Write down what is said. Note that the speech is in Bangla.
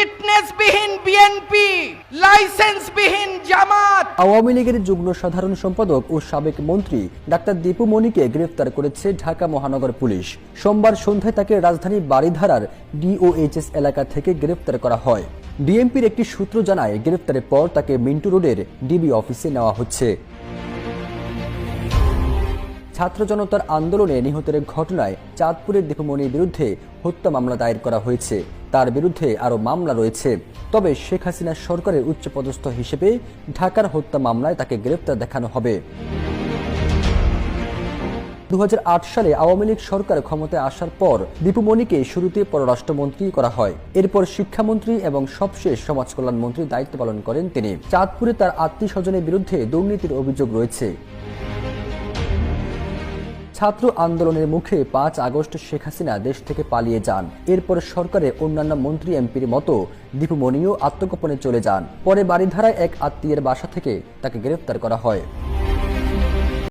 ফিটনেসবিহীন বিএনপি, লাইসেন্সবিহীন জামাত। আওয়ামী লীগের যুগ্ম সাধারণ সম্পাদক ও সাবেক মন্ত্রী ডাক্তার দীপু মনিকে গ্রেফতার করেছে ঢাকা মহানগর পুলিশ। সোমবার সন্ধ্যায় তাকে রাজধানী বারিধারার ডিওএইচএস এলাকা থেকে গ্রেফতার করা হয়। ডিএমপির একটি সূত্র জানায়, গ্রেফতারের পর তাকে মিন্টু রোডের ডিবি অফিসে নেওয়া হচ্ছে। ছাত্র জনতার আন্দোলনে নিহতের ঘটনায় চাঁদপুরের দীপুমনির বিরুদ্ধে হত্যা মামলা দায়ের করা হয়েছে। তার বিরুদ্ধে আরও মামলা রয়েছে। তবে শেখ হাসিনা সরকারের উচ্চপদস্থ হিসেবে ঢাকার হত্যা মামলায় তাকে গ্রেফতার দেখানো হবে। 2008 সালে আওয়ামী লীগ সরকার ক্ষমতায় আসার পর দীপুমনিকে শুরুতে পররাষ্ট্রমন্ত্রী করা হয়। এরপর শিক্ষামন্ত্রী এবং সবশেষ সমাজ কল্যাণ মন্ত্রীর দায়িত্ব পালন করেন তিনি। চাঁদপুরে তার আত্মীয়স্বজনের বিরুদ্ধে দুর্নীতির অভিযোগ রয়েছে। ছাত্র আন্দোলনের মুখে 5 আগস্ট শেখ হাসিনা দেশ থেকে পালিয়ে যান। এরপর সরকারের অন্যান্য মন্ত্রী এমপির মতো দীপুমনিও আত্মগোপনে চলে যান। পরে বারিধারায় এক আত্মীয়ের বাসা থেকে তাকে গ্রেফতার করা হয়।